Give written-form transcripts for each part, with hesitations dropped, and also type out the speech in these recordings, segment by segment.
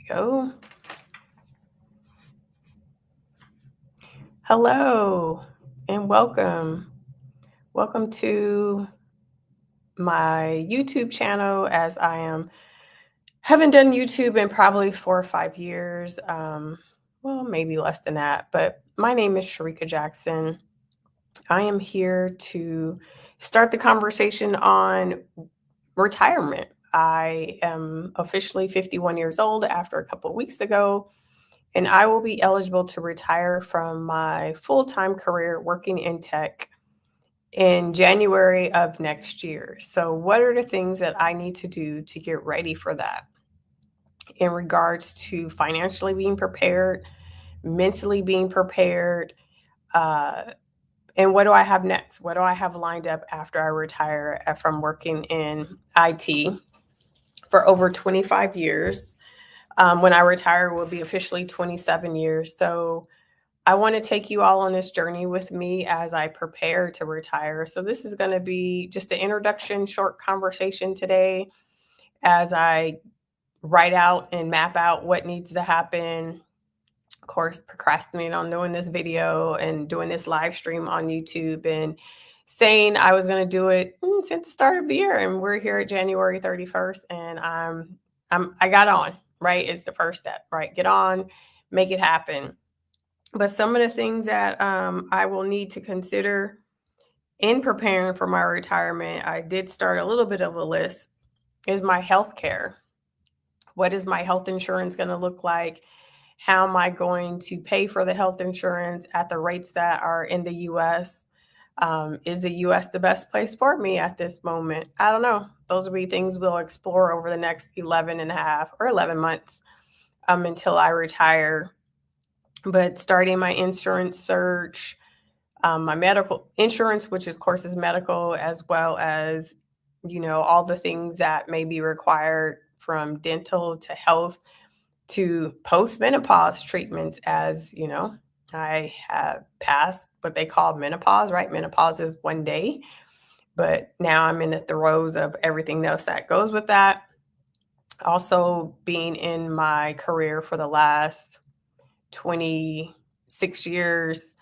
Go. Hello and welcome. Welcome to my YouTube channel as haven't done YouTube in probably 4 or 5 years. Well, maybe less than that, but my name is Sharika Jackson. I am here to start the conversation on retirement. I am officially 51 years old after a couple of weeks ago, and I will be eligible to retire from my full time career working in tech in January of next year. So, what are the things that I need to do to get ready for that in regards to financially being prepared, mentally being prepared? Uh, and what do I have next? What do I have lined up after I retire from working in IT for over 25 years? When I retire, will be officially 27 years. So, I want to take you all on this journey with me as I prepare to retire. So, this is going to be just an introduction, short conversation today as I write out and map out what needs to happen. Of course, procrastinate on doing this video and doing this live stream on YouTube and saying I was going to do it since the start of the year. And we're here at January 31st, and I got on, right? It's the first step, right? Get on, make it happen. But some of the things that I will need to consider in preparing for my retirement, I did start a little bit of a list, is my health care. What is my health insurance going to look like? How am I going to pay for the health insurance at the rates that are in the US? Is the US the best place for me at this moment? I don't know. Those will be things we'll explore over the next 11 and a half or 11 months until I retire. But starting my insurance search, my medical insurance, which of course is medical, as well as, all the things that may be required from dental to health to post-menopause treatments. As you know, I have passed what they call menopause, right? Menopause is one day, but now I'm in the throes of everything else that goes with that. Also, being in my career for the last 26 years,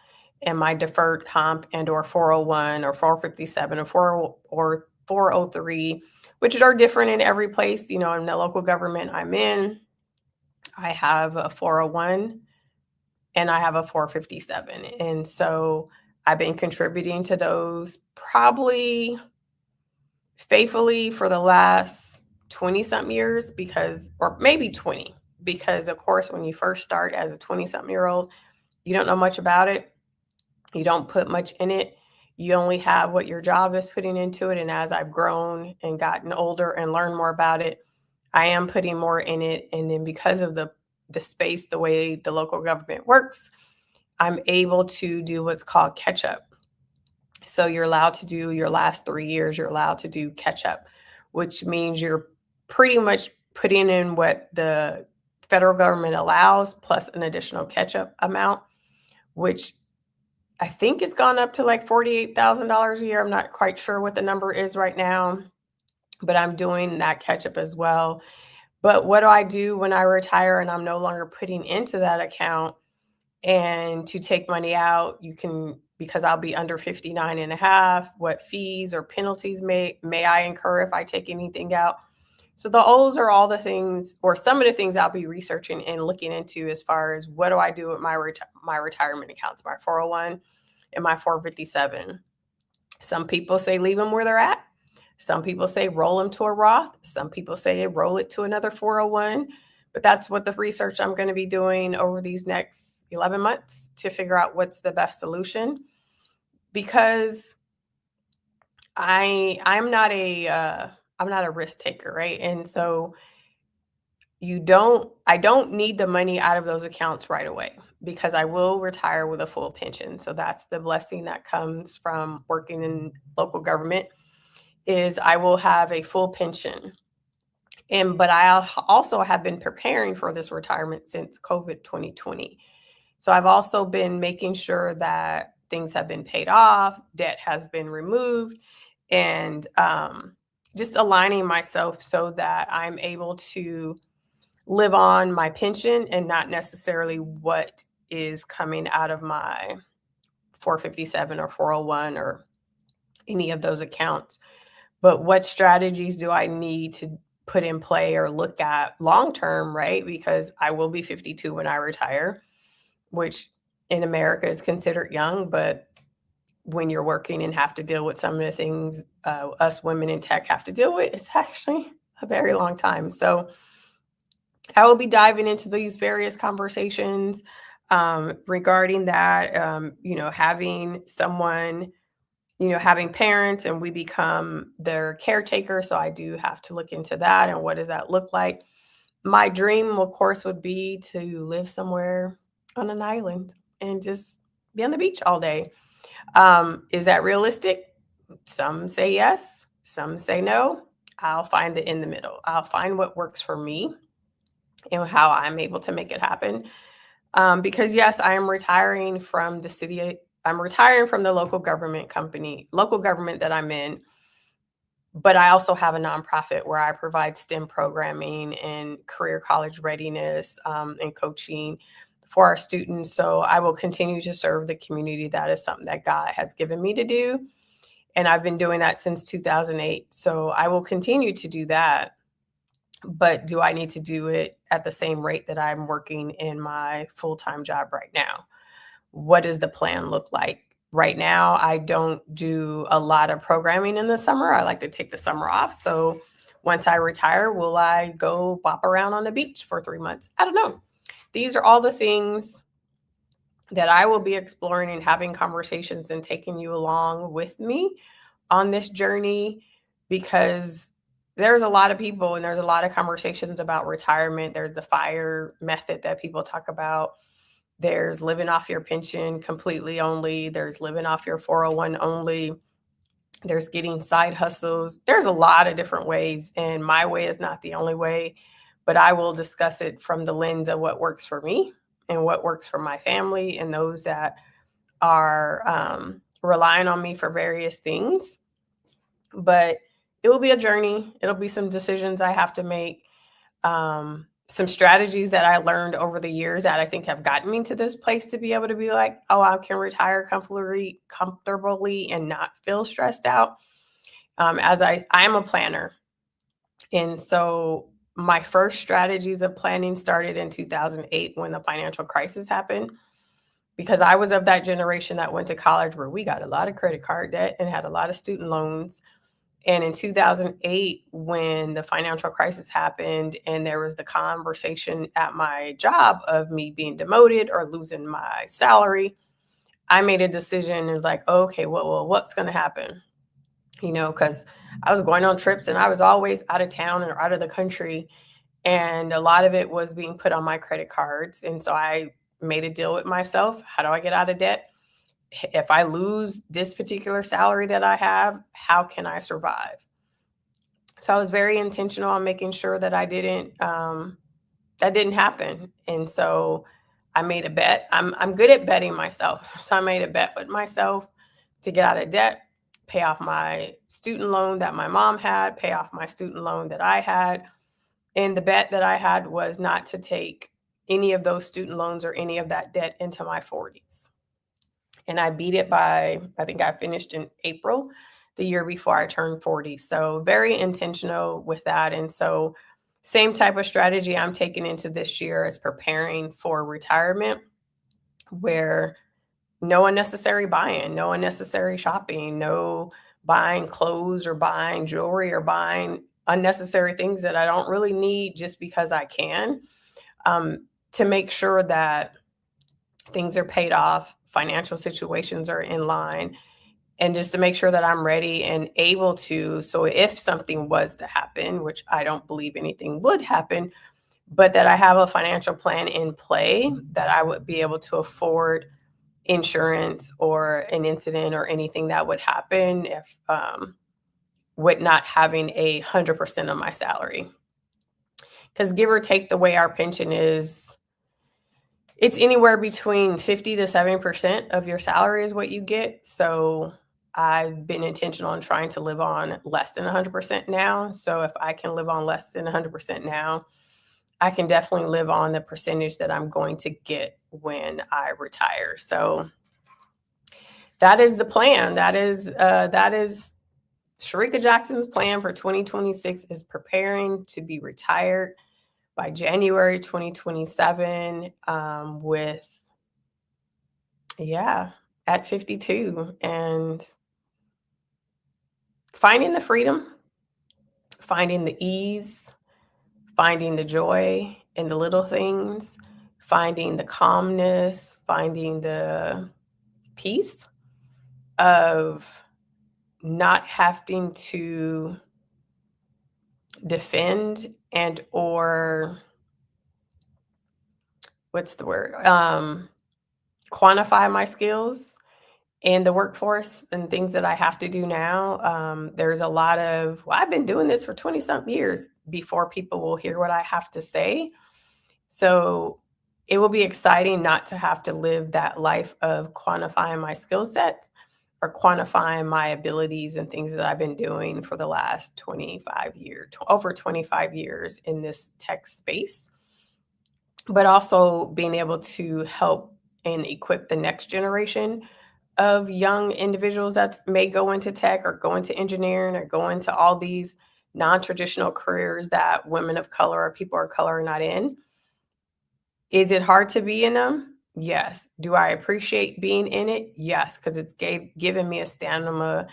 and my deferred comp and or 401 or 457 or 4 or 403, which are different in every place. In the local government I'm in, I have a 401 and I have a 457. And so I've been contributing to those probably faithfully for the last 20 something years, or maybe 20, because of course, when you first start as a 20 something year old, you don't know much about it. You don't put much in it. You only have what your job is putting into it. And as I've grown and gotten older and learned more about it, I am putting more in it. And then because of the space, the way the local government works, I'm able to do what's called catch up. So you're allowed to do your last 3 years, you're allowed to do catch up, which means you're pretty much putting in what the federal government allows plus an additional catch up amount, which I think it's gone up to like $48,000 a year. I'm not quite sure what the number is right now, but I'm doing that catch up as well. But what do I do when I retire and I'm no longer putting into that account? And to take money out, you can, because I'll be under 59 and a half, what fees or penalties may I incur if I take anything out? So those are all the things, or some of the things I'll be researching and looking into as far as what do I do with my retirement accounts, my 401 and my 457. Some people say leave them where they're at. Some people say roll them to a Roth. Some people say roll it to another 401. But that's what the research I'm going to be doing over these next 11 months to figure out what's the best solution. Because I'm not a risk taker, right? And so I don't need the money out of those accounts right away because I will retire with a full pension. So that's the blessing that comes from working in local government, is I will have a full pension. But I also have been preparing for this retirement since COVID 2020. So I've also been making sure that things have been paid off, debt has been removed, and just aligning myself so that I'm able to live on my pension and not necessarily what is coming out of my 457 or 401 or any of those accounts. But what strategies do I need to put in play or look at long term, right? Because I will be 52 when I retire, which in America is considered young, but when you're working and have to deal with some of the things us women in tech have to deal with, it's actually a very long time. So I will be diving into these various conversations regarding that. Having someone, having parents and we become their caretaker. So I do have to look into that and what does that look like. My dream, of course, would be to live somewhere on an island and just be on the beach all day. Is that realistic? Some say yes, some say no. I'll find it in the middle. I'll find what works for me and how I'm able to make it happen. Because yes, I am retiring from the city. I'm retiring from the local government that I'm in. But I also have a nonprofit where I provide STEM programming and career college readiness and coaching for our students. So I will continue to serve the community. That is something that God has given me to do. And I've been doing that since 2008. So I will continue to do that. But do I need to do it at the same rate that I'm working in my full-time job right now? What does the plan look like? Right now, I don't do a lot of programming in the summer. I like to take the summer off. So once I retire, will I go bop around on the beach for 3 months? I don't know. These are all the things that I will be exploring and having conversations and taking you along with me on this journey, because there's a lot of people and there's a lot of conversations about retirement. There's the FIRE method that people talk about. There's living off your pension completely only. There's living off your 401 only. There's getting side hustles. There's a lot of different ways, and my way is not the only way, but I will discuss it from the lens of what works for me and what works for my family and those that are relying on me for various things. But it will be a journey. It'll be some decisions I have to make, some strategies that I learned over the years that I think have gotten me to this place to be able to be like, oh, I can retire comfortably and not feel stressed out. As I am a planner. And so my first strategies of planning started in 2008 when the financial crisis happened, because I was of that generation that went to college where we got a lot of credit card debt and had a lot of student loans. And in 2008, when the financial crisis happened and there was the conversation at my job of me being demoted or losing my salary, I made a decision and was like, okay, what's going to happen? Because I was going on trips and I was always out of town or out of the country. And a lot of it was being put on my credit cards. And so I made a deal with myself. How do I get out of debt? If I lose this particular salary that I have, how can I survive? So I was very intentional on making sure that that didn't happen. And so I made a bet. I'm good at betting myself. So I made a bet with myself to get out of debt, pay off my student loan that my mom had, pay off my student loan that I had. And the bet that I had was not to take any of those student loans or any of that debt into my 40s. And I beat it by, I think I finished in April, the year before I turned 40. So very intentional with that. And so same type of strategy I'm taking into this year as preparing for retirement, where no unnecessary buying, no unnecessary shopping, no buying clothes or buying jewelry or buying unnecessary things that I don't really need just because I can, to make sure that things are paid off, financial situations are in line, and just to make sure that I'm ready and able to. So if something was to happen, which I don't believe anything would happen, but that I have a financial plan in play that I would be able to afford insurance or an incident or anything that would happen if with not having 100% of my salary. Because give or take, the way our pension is, it's anywhere between 50 to 7% of your salary is what you get. So I've been intentional in trying to live on less than 100% now. So if I can live on less than 100% now, I can definitely live on the percentage that I'm going to get when I retire. So that is the plan. That is Sharika Jackson's plan for 2026 is preparing to be retired by January 2027 with, yeah, at 52 and finding the freedom, finding the ease, finding the joy in the little things, finding the calmness, finding the peace of not having to defend and or what's the word? Quantify my skills in the workforce and things that I have to do now. There's a lot of, well, I've been doing this for 20 something years before people will hear what I have to say. So it will be exciting not to have to live that life of quantifying my skill sets or quantifying my abilities and things that I've been doing for the last 25 years, over 25 years in this tech space, but also being able to help and equip the next generation of young individuals that may go into tech or go into engineering or go into all these non-traditional careers that women of color or people of color are not in. Is it hard to be in them? Yes. Do I appreciate being in it? Yes, because it's given me a stamina,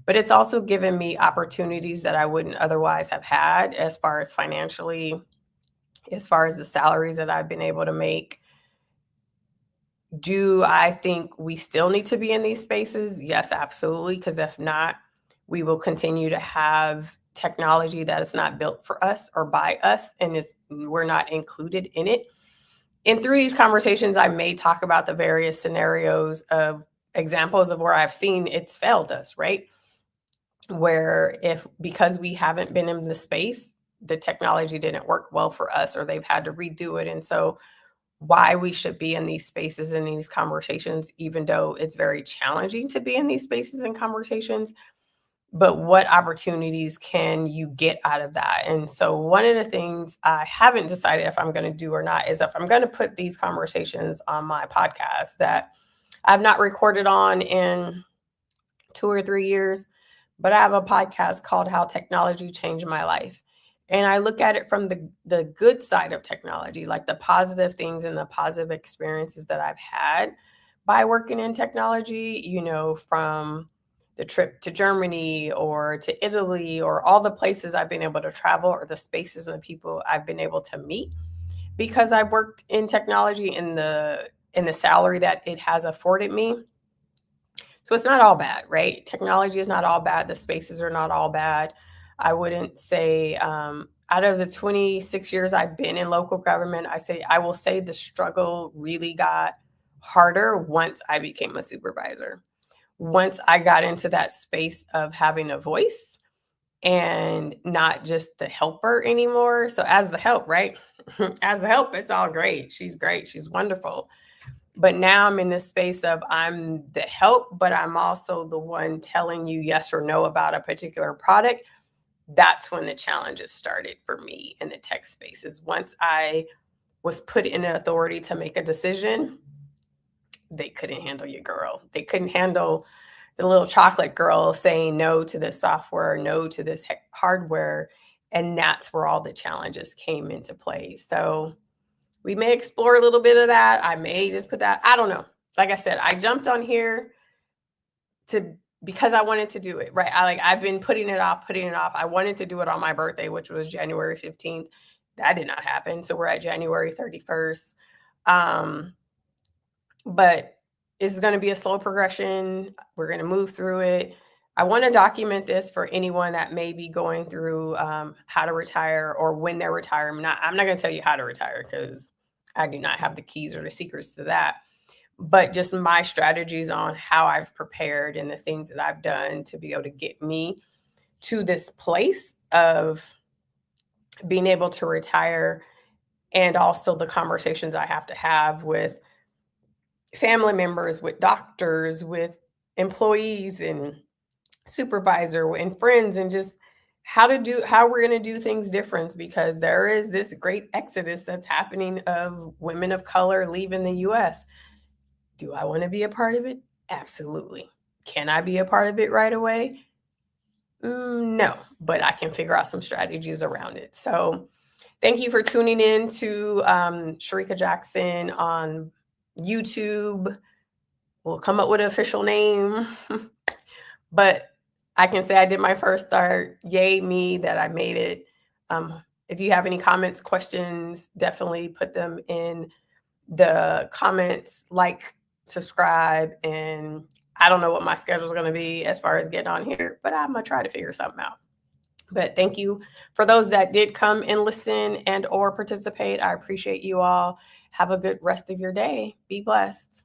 but it's also given me opportunities that I wouldn't otherwise have had as far as financially, as far as the salaries that I've been able to make. Do I think we still need to be in these spaces? Yes, absolutely. Because if not, we will continue to have technology that is not built for us or by us, and we're not included in it. And through these conversations, I may talk about the various scenarios of examples of where I've seen it's failed us, right? Where if because we haven't been in the space, the technology didn't work well for us, or they've had to redo it. And so why we should be in these spaces and these conversations, even though it's very challenging to be in these spaces and conversations, but what opportunities can you get out of that? And so one of the things I haven't decided if I'm going to do or not is if I'm going to put these conversations on my podcast that I've not recorded on in 2 or 3 years, but I have a podcast called How Technology Changed My Life. And I look at it from the good side of technology, like the positive things and the positive experiences that I've had by working in technology, from the trip to Germany or to Italy or all the places I've been able to travel or the spaces and the people I've been able to meet because I've worked in technology in the salary that it has afforded me. So it's not all bad, right? Technology is not all bad. The spaces are not all bad. I wouldn't say out of the 26 years I've been in local government, I will say the struggle really got harder once I became a supervisor. Once I got into that space of having a voice and not just the helper anymore. So as the help, right? As the help, it's all great. She's great. She's wonderful. But now I'm in this space of I'm the help, but I'm also the one telling you yes or no about a particular product. That's when the challenges started for me in the tech spaces. Once I was put in an authority to make a decision, they couldn't handle you, girl. They couldn't handle the little chocolate girl saying no to this software, no to this hardware. And that's where all the challenges came into play. So we may explore a little bit of that. I may just put that, I don't know. Like I said, I jumped on here because I wanted to do it, right? I've been putting it off. I wanted to do it on my birthday, which was January 15th. That did not happen. So we're at January 31st. But it's going to be a slow progression. We're going to move through it. I want to document this for anyone that may be going through how to retire or when they're retiring. I'm not going to tell you how to retire because I do not have the keys or the secrets to that, but just my strategies on how I've prepared and the things that I've done to be able to get me to this place of being able to retire, and also the conversations I have to have with family members, with doctors, with employees and supervisor and friends, and just how we're going to do things different, because there is this great exodus that's happening of women of color leaving the US. Do I want to be a part of it? Absolutely. Can I be a part of it right away? No, but I can figure out some strategies around it. So thank you for tuning in to Sharika Jackson on YouTube. We'll come up with an official name. But I can say I did my first start. Yay me that I made it. If you have any comments, questions, definitely put them in the comments, like, subscribe, and I don't know what my schedule is going to be as far as getting on here, but I'm going to try to figure something out. But thank you for those that did come and listen and or participate. I appreciate you all. Have a good rest of your day. Be blessed.